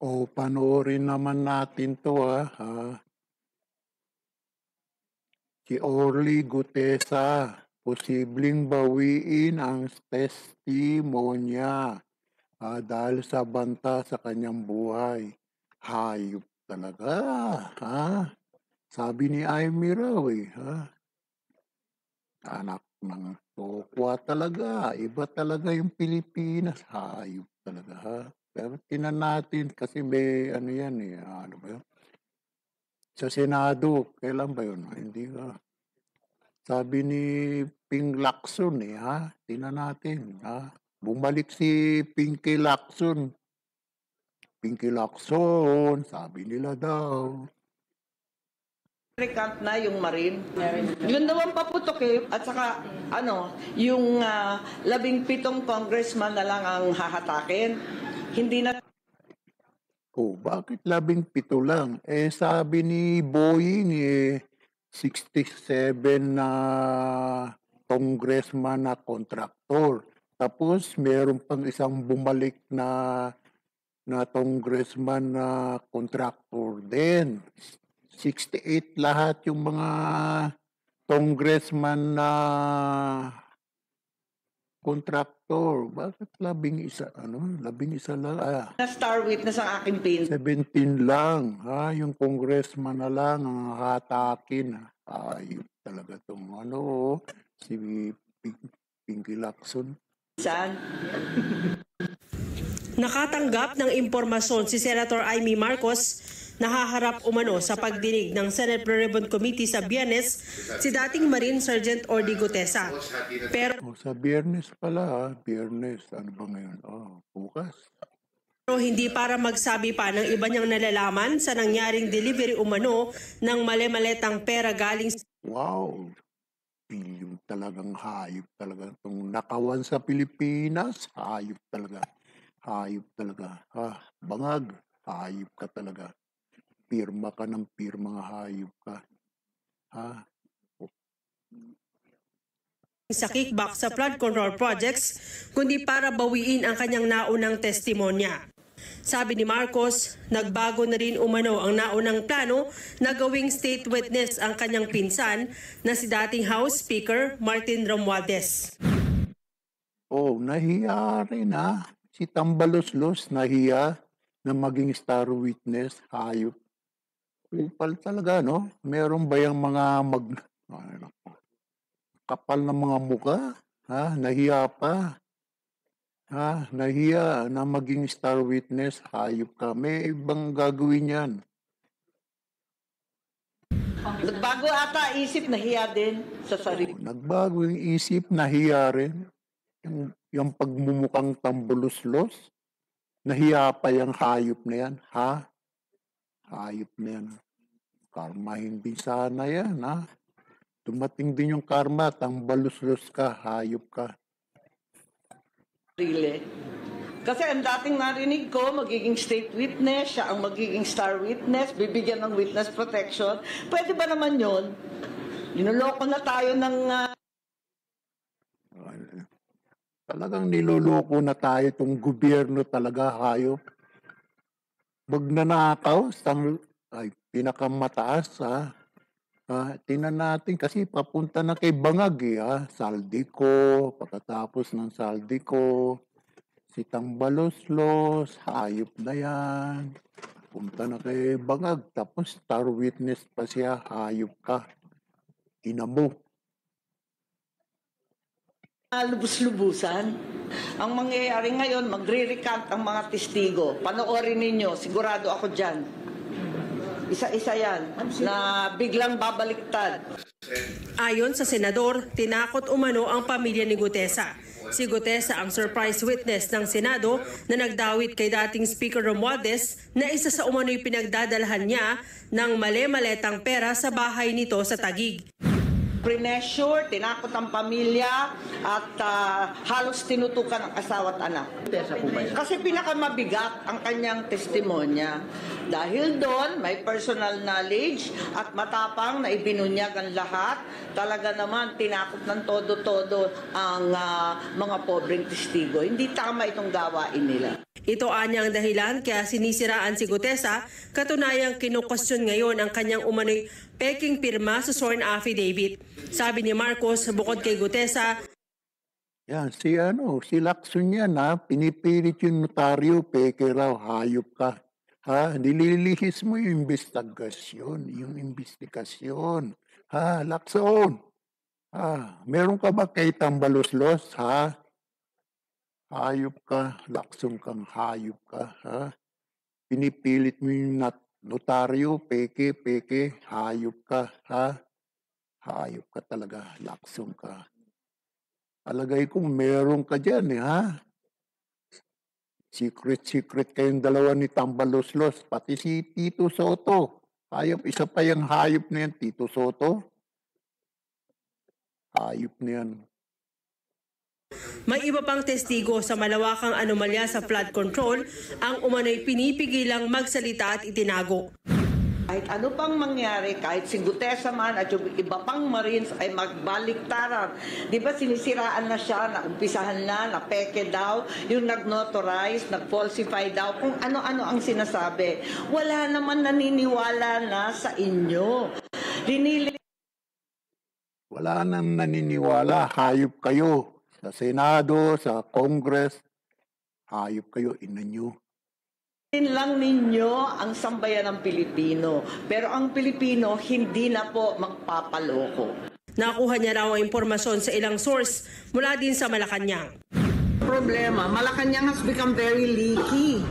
O panoorin naman natin 'to, Si Orly Gutesa, posibleng bawiin ang testimonya, dahil sa banta sa kanyang buhay. Hayop talaga, ha? Sabi ni Amy raw, anak ng tokwa talaga, iba talaga yung Pilipinas, hayop talaga, ha? Pero tingnan natin kasi may ano yan, ano ba yun? Sa Senado, kailan ba yun? Hindi ka. Sabi ni Ping Lacson, tingnan natin, Bumalik si Pinky Lacson. Pinky Lacson, sabi nila daw. Recant na yung Marine. Yun daw ang paputok at saka yung 17 congressman na lang ang hahatakin. Hindi na. Bakit 17 lang? Sabi ni Boying, 67 na congressman na kontraktor. Tapos meron pang isang bumalik na congressman na kontraktor din. 68 lahat yung mga congressman na kontraktor. Bakit 11? 11 lang. Na-star witness ang aking pin. 17 lang. Yung congressman na lang ang hatakin. Ayun talaga itong si Pinky Lacson. Saan? Nakatanggap ng impormasyon si Senator Amy Marcos na haharap umano sa pagdinig ng Senate Blue Ribbon Committee sa Biyernes si dating Marine Sergeant Orly Gutesa. Pero sa Biyernes pala, Biyernes, ano ba ngayon? Bukas. Pero hindi para magsabi pa ng iba niyang nalalaman sa nangyaring delivery umano ng mali-maletang pera galing. Wow! Yung talagang hayop talaga. Itong nakawan sa Pilipinas, hayop talaga. Hayop talaga. Bangag, hayop ka talaga. Pirma ka ng pirma, hayop ka. Sa kickback sa flood control projects, kundi para bawiin ang kanyang naunang testimonya. Sabi ni Marcos, nagbago na rin umano ang naunang plano na gawing state witness ang kanyang pinsan na si dating House Speaker Martin Romualdez. Nahiya rin Si Tambaloslos nahiya na maging star witness, hayop. Kupal talaga, no? Meron ba yung mga kapal na mga muka? Nahiya pa. Nahiya na maging star witness, hayop ka. May ibang gagawin yan. Nagbago ata isip, nahiya din sa sarili. Nagbago yung isip, nahiya rin. Yung pagmumukhang tambuluslos, nahiya pa yung hayop na yan, Hayop na yan. Karmahin din sana yan, Dumating din yung karma, tambaluslos ka, hayop ka. Really? Kasi ang dating narinig ko, magiging state witness, siya ang magiging star witness, bibigyan ng witness protection. Pwede ba naman yun? Linuloko na tayo ng... Talagang niloloko na tayo itong gobyerno talaga, hayop. Magnanakaw, pinakamataas, tingnan natin kasi papunta na kay Bangag, Saldico, pagkatapos ng Saldico, si Tambaloslos, hayop na yan. Punta na kay Bangag, tapos star witness pa siya, hayop ka. Ina mo. Lubus-lubusan. Ang mangyayari ngayon, magre-recant ang mga testigo. Panoorin ninyo, sigurado ako dyan. Isa-isa yan, na biglang babaliktad. Ayon sa senador, tinakot umano ang pamilya ni Gutesa. Si Gutesa ang surprise witness ng Senado na nagdawit kay dating Speaker Romualdez na isa sa umano'y pinagdadalhan niya ng mali-maletang pera sa bahay nito sa Taguig. Pressure, tinakot ang pamilya at halos tinutukan ang asawa at anak. Kasi pinakamabigat ang kanyang testimonya. Dahil doon, may personal knowledge at matapang na ibinunyag ang lahat. Talaga naman, tinakot ng todo-todo ang mga pobreng testigo. Hindi tama itong gawain nila. Ito anya ang dahilan kaya sinisiraan si Gutesa, katunayang kinukustyon ngayon ang kanyang umano'y peking pirma sa sworn affidavit. Sabi ni Marcos, bukod kay Gutesa, Yan, si Lacson yan pinipilit yung notaryo, peke raw, hayop ka. Nililihis mo yung investigasyon. Lacson, meron ka ba kay Tambaloslos, Hayop ka, Lacson kang hayop ka, Pinipilit mo yung notaryo, peke, hayop ka, Hayop ka talaga, Lacson ka. Alagay ko meron ka dyan, Secret kayong dalawa ni Tambaloslos, pati si Tito Soto. Isa pa yung hayop na yan, Tito Soto. Hayop na yan. may iba pang testigo sa malawakang anomalya sa flood control ang umano'y pinipigilang magsalita at itinago. Kahit ano pang mangyari, kahit si Gutesa man at yung iba pang Marines ay magbaliktaran. Di ba sinisiraan na siya, naumpisahan na peke daw, yung nag-notarize, nag-falsify daw, kung ano-ano ang sinasabi. Wala naman naniniwala na sa inyo. Wala nang naniniwala, hayop kayo. Sa Senado, sa Congress, hayop kayo, ina nyo. Lang ninyo ang sambayan ng Pilipino. Pero ang Pilipino hindi na po magpapaloko. Nakuha niya raw ang impormasyon sa ilang source mula din sa Malacanang. Problema, Malacanang has become very leaky.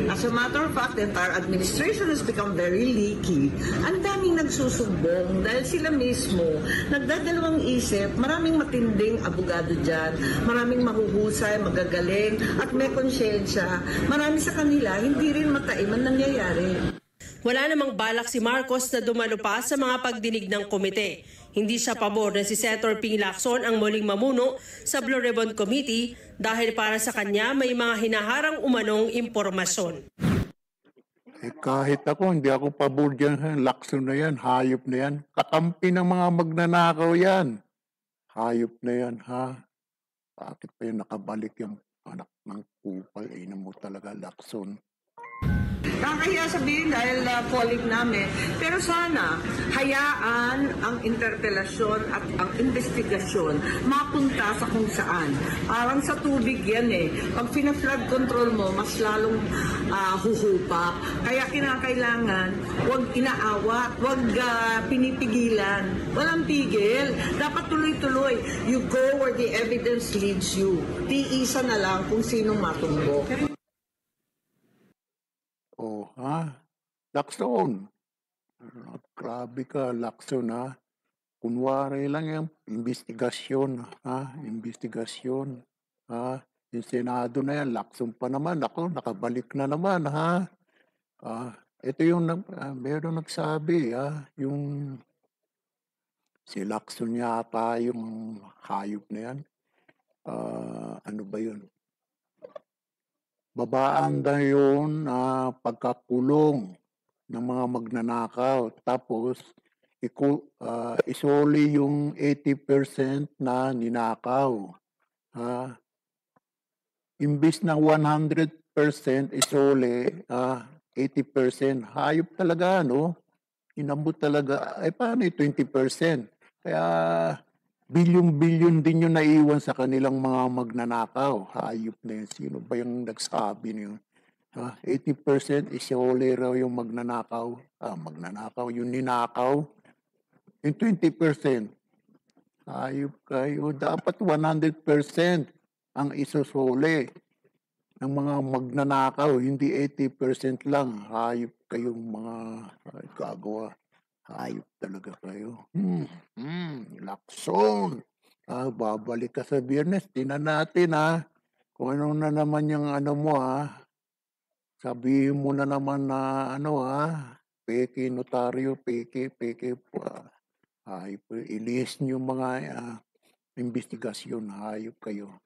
As a matter of fact, the entire administration has become very leaky. Ang daming nagsusumbong dahil sila mismo nagdadalawang isip, maraming matinding abogado dyan, maraming mahuhusay, magagaling, at may konsyensya. Marami sa kanila, hindi rin mataiman nangyayari. Wala namang balak si Marcos na dumalo pa sa mga pagdinig ng komite. Hindi siya pabor na si Senator Ping Lacson ang muling mamuno sa Blue Ribbon Committee dahil para sa kanya may mga hinaharang umanong impormasyon. Kahit ako, hindi ako pabor dyan. Lacson na yan, hayop na yan. Kakampi ng mga magnanakaw yan. Hayop na yan, Bakit pa yun nakabalik yung anak ng kupal? Ina mo talaga, Lacson. Kakahiya sabihin dahil colleague namin. Pero sana, hayaan ang interpelasyon at ang investigasyon mapunta sa kung saan. Parang sa tubig yan Pag fina-flood control mo, mas lalong huhupa. Kaya kinakailangan, huwag inaawat, huwag pinipigilan. Walang pigil. Dapat tuloy-tuloy. You go where the evidence leads you. Tiisa na lang kung sinong matumbok. Lacson. Grabe ka, Lacson, Kunwari lang yung investigasyon, Investigasyon, Yung Senado na yan, Lacson pa naman. Ako, nakabalik na naman, Ito yung, meron nagsabi, yung si Lacson yata, yung hayop na yan. Ano ba yun? Babaan na yun pagkakulong ng mga magnanakaw. Tapos, isoli yung 80% na ninakaw. Imbis na 100% isoli, 80%. Hayop talaga, Inabot talaga. Paano yung 20%? Kaya, bilyon-bilyon din yung naiwan sa kanilang mga magnanakaw. Hayop na yun. Sino ba yung nagsabi niyo? 80% isole raw yung magnanakaw. Yung ninakaw. Yung 20%. Hayop kayo. Dapat 100% ang isusole ng mga magnanakaw. Hindi 80% lang. Hayop kayong mga gagawa. Hayop talaga kayo. Lacson. Babalik ka sa Biyernes. Tingnan natin, kung ano na naman yung mo, Sabihin mo na naman na, peke notaryo, peke po. Hayop. Ilihis niyo mga investigasyon. Hayop kayo,